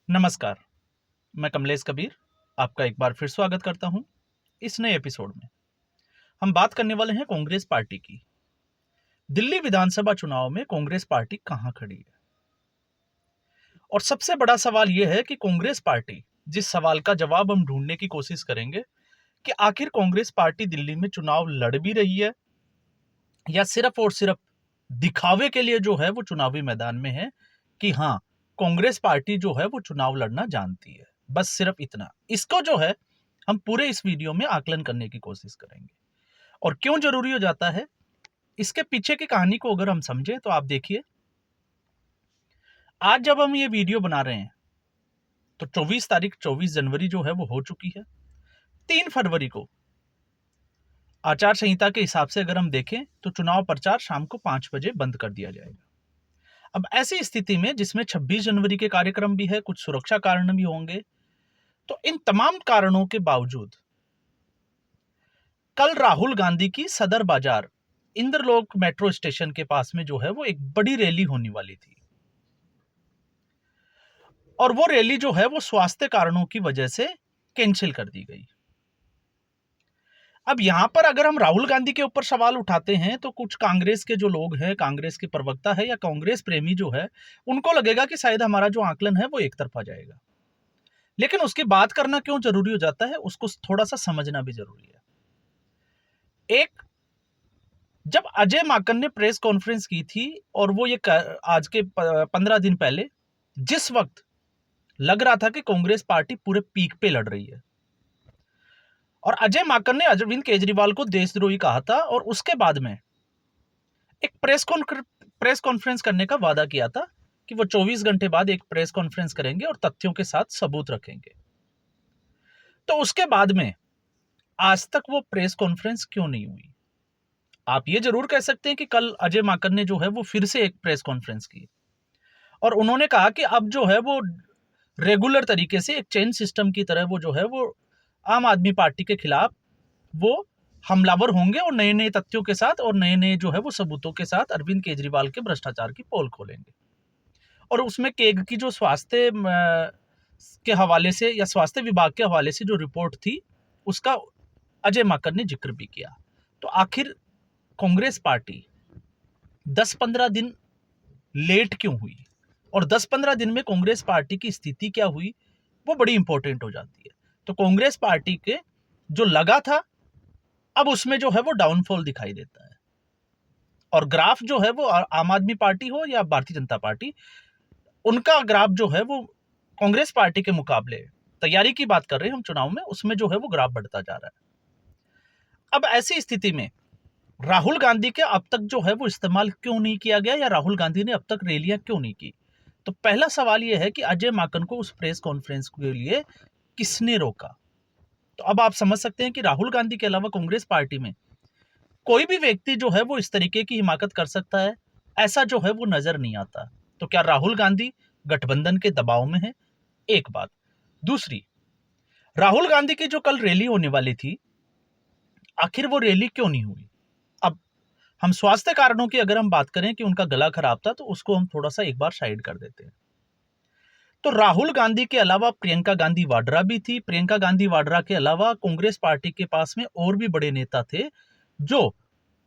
नमस्कार, मैं कमलेश कबीर आपका एक बार फिर स्वागत करता हूं। इस नए एपिसोड में हम बात करने वाले हैं कांग्रेस पार्टी की। दिल्ली विधानसभा चुनाव में कांग्रेस पार्टी कहां खड़ी है और सबसे बड़ा सवाल यह है कि कांग्रेस पार्टी, जिस सवाल का जवाब हम ढूंढने की कोशिश करेंगे कि आखिर कांग्रेस पार्टी दिल्ली में चुनाव लड़ भी रही है या सिर्फ और सिर्फ दिखावे के लिए जो है वो चुनावी मैदान में है कि हाँ, कांग्रेस पार्टी जो है वो चुनाव लड़ना जानती है। बस सिर्फ इतना। इसको जो है हम पूरे इस वीडियो में आकलन करने की कोशिश करेंगे। और क्यों जरूरी हो जाता है, इसके पीछे की कहानी को अगर हम समझें तो आप देखिए, आज जब हम ये वीडियो बना रहे हैं तो 24 जनवरी जो है वो हो चुकी है। 3 फरवरी को आचार संहिता के हिसाब से अगर हम देखें तो चुनाव प्रचार शाम को 5 बजे बंद कर दिया जाएगा। अब ऐसी स्थिति में जिसमें 26 जनवरी के कार्यक्रम भी है, कुछ सुरक्षा कारण भी होंगे, तो इन तमाम कारणों के बावजूद कल राहुल गांधी की सदर बाजार इंद्रलोक मेट्रो स्टेशन के पास में जो है वो एक बड़ी रैली होने वाली थी और वो रैली जो है वो स्वास्थ्य कारणों की वजह से कैंसिल कर दी गई। अब यहां पर अगर हम राहुल गांधी के ऊपर सवाल उठाते हैं तो कुछ कांग्रेस के जो लोग हैं, कांग्रेस के प्रवक्ता है या कांग्रेस प्रेमी जो है, उनको लगेगा कि शायद हमारा जो आकलन है वो एक तरफा जाएगा। लेकिन उसकी बात करना क्यों जरूरी हो जाता है, उसको थोड़ा सा समझना भी जरूरी है। एक, जब अजय माकन ने प्रेस कॉन्फ्रेंस की थी और वो ये आज के 15 दिन पहले, जिस वक्त लग रहा था कि कांग्रेस पार्टी पूरे पीक पे लड़ रही है और अजय माकन ने अरविंद केजरीवाल को देशद्रोही कहा था और उसके बाद में एक प्रेस कॉन्फ्रेंस करने का वादा किया था कि वो 24 घंटे बाद एक प्रेस कॉन्फ्रेंस करेंगे और तथ्यों के साथ सबूत रखेंगे। तो उसके बाद में आज तक वो प्रेस कॉन्फ्रेंस क्यों नहीं हुई? आप ये जरूर कह सकते हैं कि कल अजय माकन ने जो है वो फिर से एक प्रेस कॉन्फ्रेंस की और उन्होंने कहा कि अब जो है वो रेगुलर तरीके से एक चेन सिस्टम की तरह वो जो है वो आम आदमी पार्टी के खिलाफ वो हमलावर होंगे और नए नए तथ्यों के साथ और नए नए जो है वो सबूतों के साथ अरविंद केजरीवाल के भ्रष्टाचार की पोल खोलेंगे। और उसमें केग की जो स्वास्थ्य के हवाले से या स्वास्थ्य विभाग के हवाले से जो रिपोर्ट थी उसका अजय माकन ने जिक्र भी किया। तो आखिर कांग्रेस पार्टी 10-15 दिन लेट क्यों हुई और 10-15 दिन में कांग्रेस पार्टी की स्थिति क्या हुई, वो बड़ी इंपॉर्टेंट हो जाती है। तो कांग्रेस पार्टी के जो लगा था अब उसमें जो है वो डाउनफॉल दिखाई देता है और ग्राफ जो है वो आम आदमी पार्टी हो या भारतीय जनता पार्टी, उनका ग्राफ जो है वो कांग्रेस पार्टी के मुकाबले, तैयारी की बात कर रहे हैं हम चुनाव में, उसमें जो है वो ग्राफ बढ़ता जा रहा है। अब ऐसी स्थिति में राहुल गांधी के अब तक जो है वो इस्तेमाल क्यों नहीं किया गया या राहुल गांधी ने अब तक रैलियां क्यों नहीं की? तो पहला सवाल यह है कि अजय माकन को उस प्रेस कॉन्फ्रेंस के लिए किसने रोका? तो अब आप समझ सकते हैं कि राहुल गांधी के अलावा कांग्रेस पार्टी में कोई भी व्यक्ति जो है वो इस तरीके की हिमाकत कर सकता है, ऐसा जो है वो नजर नहीं आता। तो क्या राहुल गांधी गठबंधन के दबाव में है? एक बात। दूसरी, राहुल गांधी की जो कल रैली होने वाली थी, आखिर वो रैली क्यों नहीं हुई? अब हम स्वास्थ्य कारणों की अगर हम बात करें कि उनका गला खराब था, तो उसको हम थोड़ा सा एक बार साइड कर देते हैं। तो राहुल गांधी के अलावा प्रियंका गांधी वाड्रा भी थी। प्रियंका गांधी वाड्रा के अलावा कांग्रेस पार्टी के पास में और भी बड़े नेता थे जो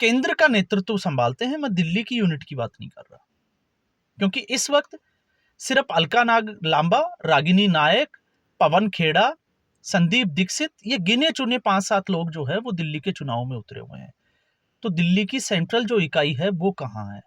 केंद्र का नेतृत्व संभालते हैं। मैं दिल्ली की यूनिट की बात नहीं कर रहा, क्योंकि इस वक्त सिर्फ अलका नाग लांबा, रागिनी नायक, पवन खेड़ा, संदीप दीक्षित, ये गिने चुने 5-7 लोग जो है वो दिल्ली के चुनाव में उतरे हुए हैं। तो दिल्ली की सेंट्रल जो इकाई है वो कहां है?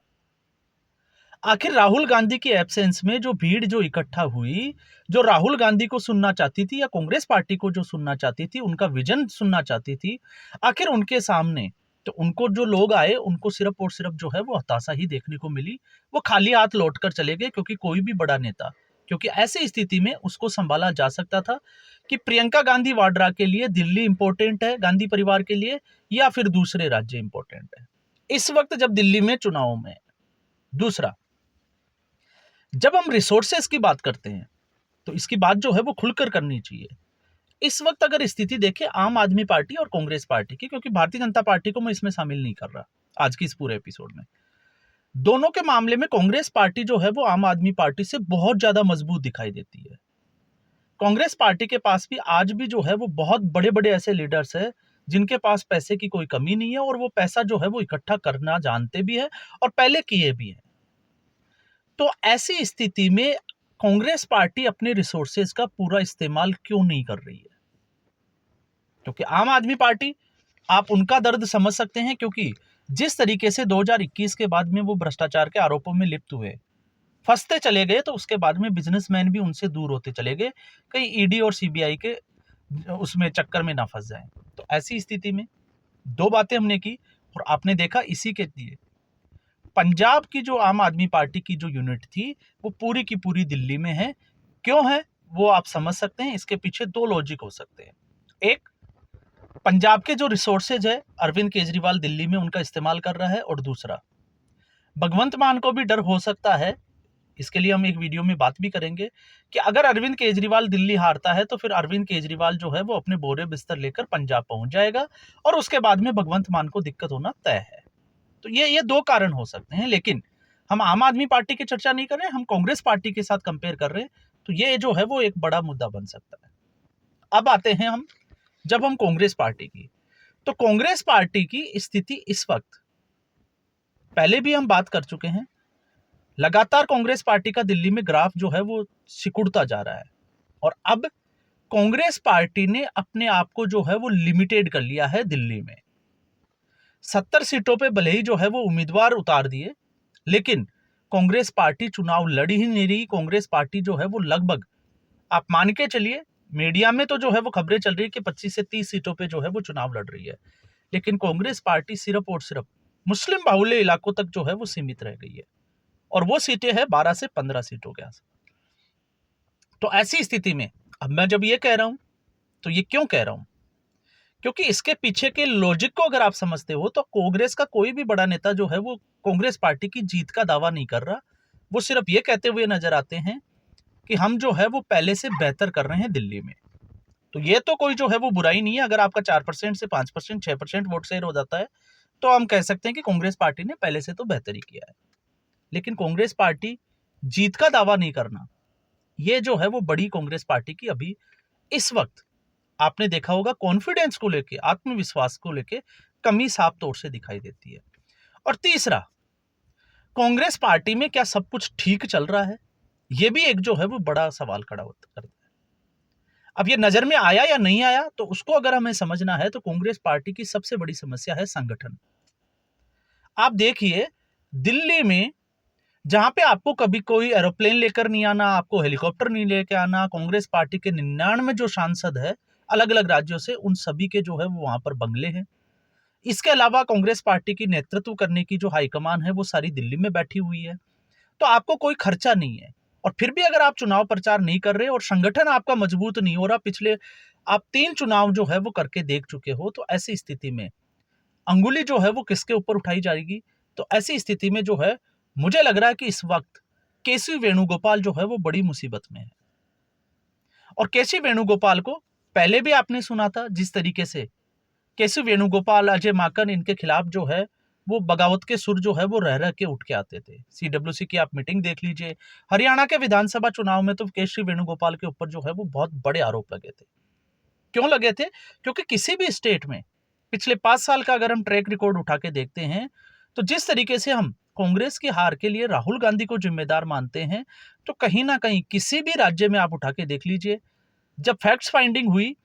आखिर राहुल गांधी की एब्सेंस में जो भीड़ जो इकट्ठा हुई, जो राहुल गांधी को सुनना चाहती थी या कांग्रेस पार्टी को जो सुनना चाहती थी, उनका विजन सुनना चाहती थी, आखिर उनके सामने तो उनको जो लोग आए उनको सिर्फ और सिर्फ जो है वो हताशा ही देखने को मिली। वो खाली हाथ लौट कर चले गए, क्योंकि कोई भी बड़ा नेता, क्योंकि ऐसी स्थिति में उसको संभाला जा सकता था कि प्रियंका गांधी वाड्रा के लिए दिल्ली इंपॉर्टेंट है, गांधी परिवार के लिए, या फिर दूसरे राज्य इंपॉर्टेंट है इस वक्त जब दिल्ली में चुनाव में। दूसरा, जब हम रिसोर्सेस की बात करते हैं तो इसकी बात जो है वो खुलकर करनी चाहिए। इस वक्त अगर स्थिति देखें आम आदमी पार्टी और कांग्रेस पार्टी की, क्योंकि भारतीय जनता पार्टी को मैं इसमें शामिल नहीं कर रहा आज की इस पूरे एपिसोड में, दोनों के मामले में कांग्रेस पार्टी जो है वो आम आदमी पार्टी से बहुत ज्यादा मजबूत दिखाई देती है। कांग्रेस पार्टी के पास भी आज भी जो है वो बहुत बड़े-बड़े ऐसे लीडर्स हैं, जिनके पास पैसे की कोई कमी नहीं है और वो पैसा जो है वो इकट्ठा करना जानते भी हैं और पहले किए भी हैं। तो ऐसी स्थिति में कांग्रेस पार्टी अपने रिसोर्सेज का पूरा इस्तेमाल क्यों नहीं कर रही है? क्योंकि आम आदमी पार्टी, आप उनका दर्द समझ सकते हैं, क्योंकि जिस तरीके से 2021 के बाद में वो भ्रष्टाचार के आरोपों में लिप्त हुए, फंसते चले गए, तो उसके बाद में बिजनेसमैन भी उनसे दूर होते चले गए, कहीं ईडी और सीबीआई के उसमें चक्कर में ना फंस जाएं। तो ऐसी स्थिति में दो बातें हमने की और आपने देखा इसी के लिए पंजाब की जो आम आदमी पार्टी की जो यूनिट थी वो पूरी की पूरी दिल्ली में है। क्यों है वो आप समझ सकते हैं। इसके पीछे दो लॉजिक हो सकते हैं। एक, पंजाब के जो रिसोर्सेज है अरविंद केजरीवाल दिल्ली में उनका इस्तेमाल कर रहा है, और दूसरा, भगवंत मान को भी डर हो सकता है, इसके लिए हम एक वीडियो में बात भी करेंगे, कि अगर अरविंद केजरीवाल दिल्ली हारता है तो फिर अरविंद केजरीवाल जो है वो अपने बोरे बिस्तर लेकर पंजाब पहुंच जाएगा और उसके बाद में भगवंत मान को दिक्कत होना तय है। तो ये दो कारण हो सकते हैं, लेकिन हम आम आदमी पार्टी की चर्चा नहीं कर रहे हैं, हम कांग्रेस पार्टी के साथ कंपेयर कर रहे हैं। तो ये जो है वो एक बड़ा मुद्दा बन सकता है। अब आते हैं हम, जब हम कांग्रेस पार्टी की, तो कांग्रेस पार्टी की स्थिति इस वक्त, पहले भी हम बात कर चुके हैं, लगातार कांग्रेस पार्टी का दिल्ली में ग्राफ जो है वो सिकुड़ता जा रहा है और अब कांग्रेस पार्टी ने अपने आप को जो है वो लिमिटेड कर लिया है दिल्ली में। 70 सीटों पे भले ही जो है वो उम्मीदवार उतार दिए, लेकिन कांग्रेस पार्टी चुनाव लड़ ही नहीं रही। कांग्रेस पार्टी जो है वो लगभग, आप मान के चलिए, मीडिया में तो जो है वो खबरें चल रही है कि 25 से 30 सीटों पे जो है वो चुनाव लड़ रही है, लेकिन कांग्रेस पार्टी सिर्फ और सिर्फ मुस्लिम बाहुल्य इलाकों तक जो है वो सीमित रह गई है और वो सीटें हैं 12 से 15 सीटों के आसपास। तो ऐसी स्थिति में अब मैं जब ये कह रहा हूं, तो ये क्यों कह रहा हूं? क्योंकि इसके पीछे के लॉजिक को अगर आप समझते हो तो कांग्रेस का कोई भी बड़ा नेता जो है वो कांग्रेस पार्टी की जीत का दावा नहीं कर रहा। वो सिर्फ ये कहते हुए नजर आते हैं कि हम जो है वो पहले से बेहतर कर रहे हैं दिल्ली में। तो ये तो कोई जो है वो बुराई नहीं है। अगर आपका 4% से 5%, 6% वोट शेयर हो जाता है तो हम कह सकते हैं कि कांग्रेस पार्टी ने पहले से तो बेहतर ही किया है। लेकिन कांग्रेस पार्टी जीत का दावा नहीं करना, ये जो है वो बड़ी कांग्रेस पार्टी की अभी इस वक्त, आपने देखा होगा, कॉन्फिडेंस को लेके, आत्मविश्वास को लेके कमी साफ तौर से दिखाई देती है। और तीसरा, कांग्रेस पार्टी में क्या सब कुछ ठीक चल रहा है? यह भी एक जो है वो बड़ा सवाल खड़ा करता है। अब ये नजर में आया या नहीं आया, तो उसको अगर हमें समझना है तो कांग्रेस पार्टी की सबसे बड़ी समस्या है संगठन। आप देखिए, दिल्ली में जहां पे आपको कभी कोई एरोप्लेन लेकर नहीं आना, आपको हेलीकॉप्टर नहीं लेकर आना, कांग्रेस पार्टी के 99 जो सांसद है अलग अलग राज्यों से, उन सभी के जो है वो वहां पर बंगले हैं। इसके अलावा कांग्रेस पार्टी की नेतृत्व करने की जो हाईकमान है वो सारी दिल्ली में बैठी हुई है। तो आपको कोई खर्चा नहीं है, और फिर भी अगर आप चुनाव प्रचार नहीं कर रहे और संगठन आपका मजबूत नहीं हो रहा, पिछले आप 3 चुनाव जो है वो करके देख चुके हो, तो ऐसी स्थिति में अंगुली जो है वो किसके ऊपर उठाई जाएगी? तो ऐसी स्थिति में जो है, मुझे लग रहा है कि इस वक्त केसी वेणुगोपाल जो है वो बड़ी मुसीबत में है। और केसी वेणुगोपाल को पहले भी आपने सुना था, जिस तरीके से केसी वेणुगोपाल, अजय माकन, इनके खिलाफ जो है वो बगावत के सुर जो है वो रह रह के उठ के आते थे। सीडब्ल्यूसी की आप मीटिंग देख लीजिए, हरियाणा के विधानसभा चुनाव में तो केसी वेणुगोपाल के ऊपर जो है वो बहुत बड़े आरोप लगे थे। क्यों लगे थे? क्योंकि किसी भी स्टेट में पिछले 5 साल का अगर हम ट्रैक रिकॉर्ड उठा के देखते हैं, तो जिस तरीके से हम कांग्रेस की हार के लिए राहुल गांधी को जिम्मेदार मानते हैं, तो कहीं ना कहीं किसी भी राज्य में आप उठा के देख लीजिए, जब फैक्ट्स फाइंडिंग हुई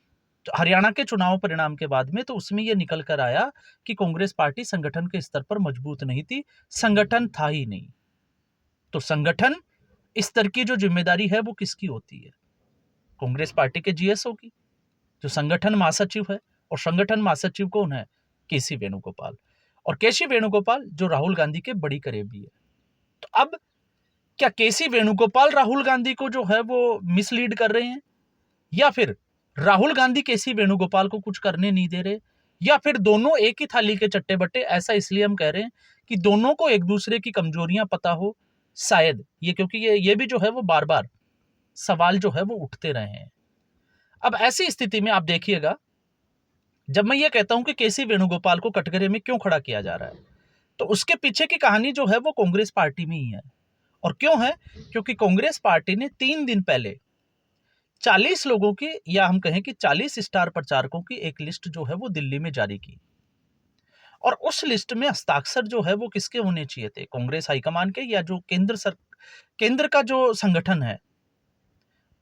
तो हरियाणा के चुनाव परिणाम के बाद में, तो उसमें यह निकल कर आया कि कांग्रेस पार्टी संगठन के स्तर पर मजबूत नहीं थी, संगठन था ही नहीं। तो संगठन स्तर की जो जिम्मेदारी है वो किसकी होती है? कांग्रेस पार्टी के जीएसओ की, जो संगठन महासचिव है, और संगठन महासचिव कौन है? केसी वेणुगोपाल। और केसी वेणुगोपाल जो राहुल गांधी के बड़ी करीबी है। तो अब क्या केसी वेणुगोपाल राहुल गांधी को जो है वो मिसलीड कर रहे हैं, या फिर राहुल गांधी केसी वेणुगोपाल को कुछ करने नहीं दे रहे, या फिर दोनों एक ही थाली के चट्टे बट्टे? ऐसा इसलिए हम कह रहे हैं कि दोनों को एक दूसरे की कमजोरियां पता हो, शायद ये, क्योंकि ये भी जो है वो बार बार सवाल जो है वो उठते रहे हैं। अब ऐसी स्थिति में आप देखिएगा, जब मैं ये कहता हूं कि केसी वेणुगोपाल को कटघरे में क्यों खड़ा किया जा रहा है, तो उसके पीछे की कहानी जो है वो कांग्रेस पार्टी में ही है। और क्यों है? क्योंकि कांग्रेस पार्टी ने 3 दिन पहले 40 लोगों की, या हम कहें कि 40 स्टार प्रचारकों की एक लिस्ट जो है वो दिल्ली में जारी की, और उस लिस्ट में हस्ताक्षर जो है वो किसके होने चाहिए थे? कांग्रेस हाईकमान के, या जो केंद्र का जो संगठन है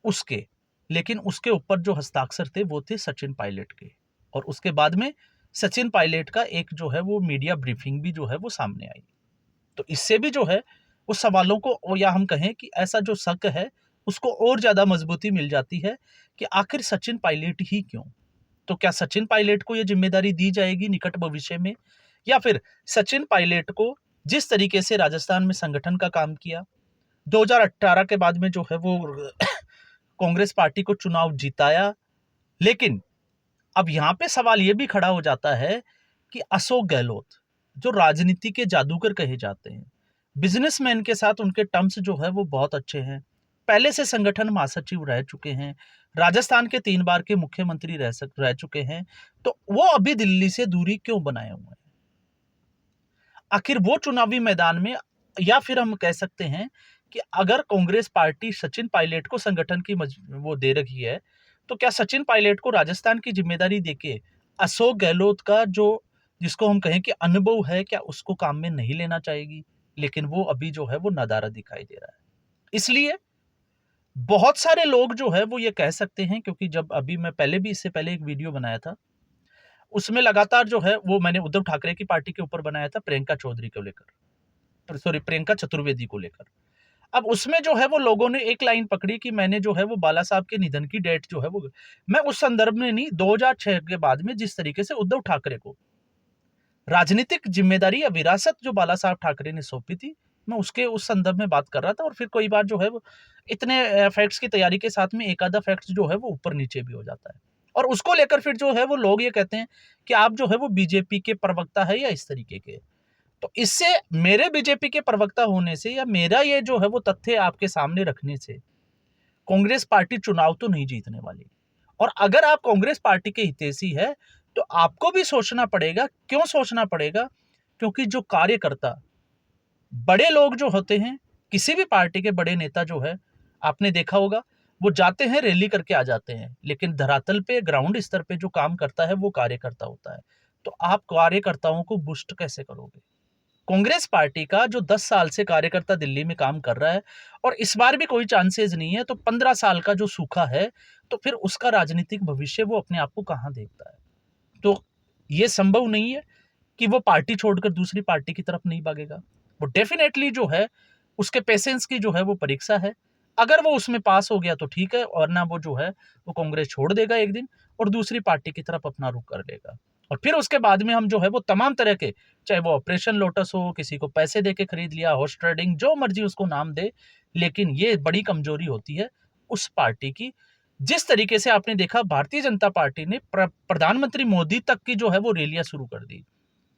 उसके। लेकिन उसके ऊपर जो हस्ताक्षर थे वो थे सचिन पायलट के, और उसके बाद में सचिन पायलट का एक जो है वो मीडिया ब्रीफिंग भी जो है वो सामने आई। तो इससे भी जो है उस सवालों को, या हम कहें कि ऐसा जो शक है उसको और ज्यादा मजबूती मिल जाती है कि आखिर सचिन पायलट ही क्यों? तो क्या सचिन पायलट को यह जिम्मेदारी दी जाएगी निकट भविष्य में, या फिर सचिन पायलट को जिस तरीके से राजस्थान में संगठन का काम किया, 2018 के बाद में जो है वो कांग्रेस पार्टी को चुनाव जिताया, लेकिन अब यहां पे सवाल यह भी खड़ा हो जाता है कि अशोक गहलोत, जो राजनीति के जादूगर कहे जाते हैं, बिजनेसमैन के साथ उनके टर्म्स जो है वो बहुत अच्छे हैं, पहले से संगठन महासचिव रह चुके हैं, राजस्थान के 3 बार के मुख्यमंत्री रह चुके हैं, तो वो अभी दिल्ली से दूरी क्यों बनाए हुए हैं? आखिर वो चुनावी मैदान में, या फिर हम कह सकते हैं कि अगर कांग्रेस पार्टी सचिन पायलट को संगठन की वो दे रखी है, तो क्या सचिन पायलट को राजस्थान की जिम्मेदारी देके अशोक गहलोत का जो, जिसको हम कहें कि अनुभव है, क्या उसको काम में नहीं लेना चाहेगी? लेकिन वो अभी जो है वो नदारा दिखाई दे रहा है। इसलिए बहुत सारे लोग जो है वो ये कह सकते हैं, क्योंकि जब अभी मैं पहले भी, इससे पहले एक वीडियो बनाया था, उसमें लगातार जो है वो मैंने उद्धव ठाकरे की पार्टी के ऊपर बनाया था, प्रियंका चौधरी को लेकर, सॉरी प्रियंका चतुर्वेदी को लेकर। अब उसमें जो है वो लोगों ने एक लाइन पकड़ी कि मैंने जो है वो बाला साहब के निधन की डेट जो है वो, मैं उस संदर्भ में नहीं, 2006 के बाद में जिस तरीके से उद्धव ठाकरे को राजनीतिक जिम्मेदारी या विरासत जो बाला साहब ठाकरे ने सौंपी थी, मैं उसके उस संदर्भ में बात कर रहा था। और फिर कई बार जो है वो इतने फैक्ट्स की तैयारी के साथ में एक आधा फैक्ट्स जो है वो ऊपर नीचे भी हो जाता है, और उसको लेकर फिर जो है वो लोग ये कहते हैं कि आप जो है वो बीजेपी के प्रवक्ता है या इस तरीके के। तो इससे मेरे बीजेपी के प्रवक्ता होने से, या मेरा ये जो है वो तथ्य आपके सामने रखने से, कांग्रेस पार्टी चुनाव तो नहीं जीतने वाली। और अगर आप कांग्रेस पार्टी के हितैषी है तो आपको भी सोचना पड़ेगा। क्यों सोचना पड़ेगा? क्योंकि जो कार्यकर्ता, बड़े लोग जो होते हैं, किसी भी पार्टी के बड़े नेता जो है, आपने देखा होगा, वो जाते हैं रैली करके आ जाते हैं, लेकिन धरातल पे, ग्राउंड स्तर पे जो काम करता है वो कार्यकर्ता होता है। तो आप कार्यकर्ताओं को बुस्ट कैसे करोगे? कांग्रेस पार्टी का जो 10 साल से कार्यकर्ता दिल्ली में काम कर रहा है, और इस बार भी कोई चांसेस नहीं है, तो 15 साल का जो सूखा है, तो फिर उसका राजनीतिक भविष्य वो अपने आप को कहां देखता है? तो ये संभव नहीं है कि वो पार्टी छोड़कर दूसरी पार्टी की तरफ नहीं भागेगा। वो डेफिनेटली जो है उसके पेशेंस की जो है वो परीक्षा है। अगर वो उसमें पास हो गया तो ठीक है, और ना वो जो है वो कांग्रेस छोड़ देगा एक दिन और दूसरी पार्टी की तरफ अपना रुख कर लेगा। और फिर उसके बाद में हम जो है वो तमाम तरह के, चाहे वो ऑपरेशन लोटस हो, किसी को पैसे देके खरीद लिया, हॉर्स ट्रेडिंग, जो मर्जी उसको नाम दे, लेकिन ये बड़ी कमजोरी होती है उस पार्टी की। जिस तरीके से आपने देखा, भारतीय जनता पार्टी ने प्रधानमंत्री मोदी तक की जो है वो रैलियां शुरू कर दी,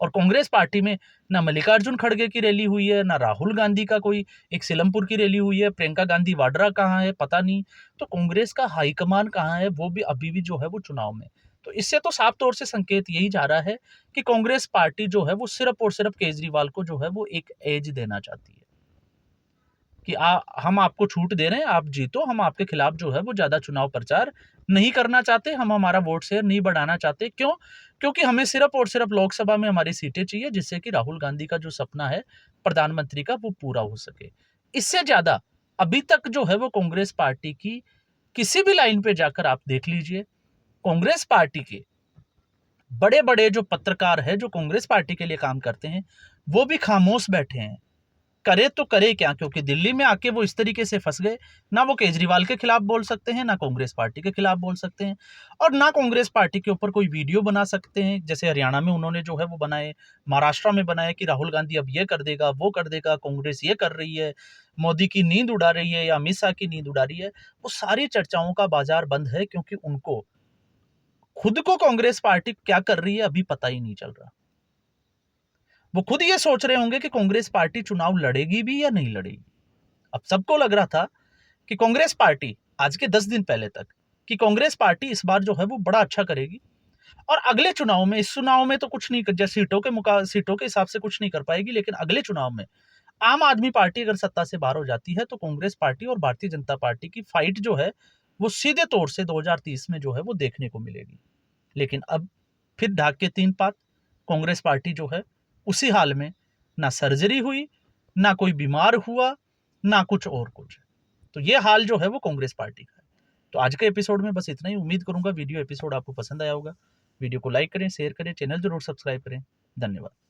और कांग्रेस पार्टी में ना मल्लिकार्जुन खड़गे की रैली हुई है, ना राहुल गांधी का कोई एक सिलमपुर की रैली हुई है, प्रियंका गांधी वाड्रा कहाँ है पता नहीं। तो कांग्रेस का हाईकमान कहाँ है, वो भी अभी भी जो है वो चुनाव में। तो इससे तो साफ तौर से संकेत यही जा रहा है कि कांग्रेस पार्टी जो है वो सिर्फ और सिर्फ केजरीवाल को जो है वो एक एज देना चाहती है कि हम आपको छूट दे रहे हैं, आप जीतो, हम आपके खिलाफ जो है वो ज्यादा चुनाव प्रचार नहीं करना चाहते, हम हमारा वोट शेयर नहीं बढ़ाना चाहते। क्यों? क्योंकि हमें सिर्फ और सिर्फ लोकसभा में हमारी सीटें चाहिए, जिससे कि राहुल गांधी का जो सपना है प्रधानमंत्री का वो पूरा हो सके। इससे ज्यादा अभी तक जो है वो कांग्रेस पार्टी की किसी भी लाइन पे जाकर आप देख लीजिए, कांग्रेस पार्टी के बड़े बड़े जो पत्रकार है जो कांग्रेस पार्टी के लिए काम करते हैं, वो भी खामोश बैठे हैं। करे तो करे क्या? क्योंकि दिल्ली में आके वो इस तरीके से फंस गए, ना वो केजरीवाल के खिलाफ बोल सकते हैं, ना कांग्रेस पार्टी के खिलाफ बोल सकते हैं, और ना कांग्रेस पार्टी के ऊपर कोई वीडियो बना सकते हैं। जैसे हरियाणा में उन्होंने जो है वो बनाए, महाराष्ट्र में बनाए कि राहुल गांधी अब ये कर देगा, वो कर देगा, कांग्रेस ये कर रही है, मोदी की नींद उड़ा रही है या अमित शाह की नींद उड़ा रही है। वो सारी चर्चाओं का बाजार बंद है, क्योंकि उनको खुद को कांग्रेस पार्टी क्या कर रही है अभी पता ही नहीं चल रहा। वो खुद ये सोच रहे होंगे कि कांग्रेस पार्टी चुनाव लड़ेगी भी या नहीं लड़ेगी। अब सबको लग रहा था कि कांग्रेस पार्टी, आज के 10 दिन पहले तक, कि कांग्रेस पार्टी इस बार जो है वो बड़ा अच्छा करेगी, और अगले चुनाव में, इस चुनाव में तो कुछ नहीं, जैसे सीटों के हिसाब से कुछ नहीं कर पाएगी, लेकिन अगले चुनाव में आम आदमी पार्टी अगर सत्ता से बाहर हो जाती है तो कांग्रेस पार्टी और भारतीय जनता पार्टी की फाइट जो है वो सीधे तौर से 2030 में जो है वो देखने को मिलेगी। लेकिन अब फिर ढाक के 3 पात, कांग्रेस पार्टी जो है उसी हाल में, ना सर्जरी हुई, ना कोई बीमार हुआ, ना कुछ और कुछ। तो ये हाल जो है वो कांग्रेस पार्टी का है। तो आज के एपिसोड में बस इतना ही। उम्मीद करूंगा वीडियो एपिसोड आपको पसंद आया होगा। वीडियो को लाइक करें, शेयर करें, चैनल जरूर सब्सक्राइब करें। धन्यवाद।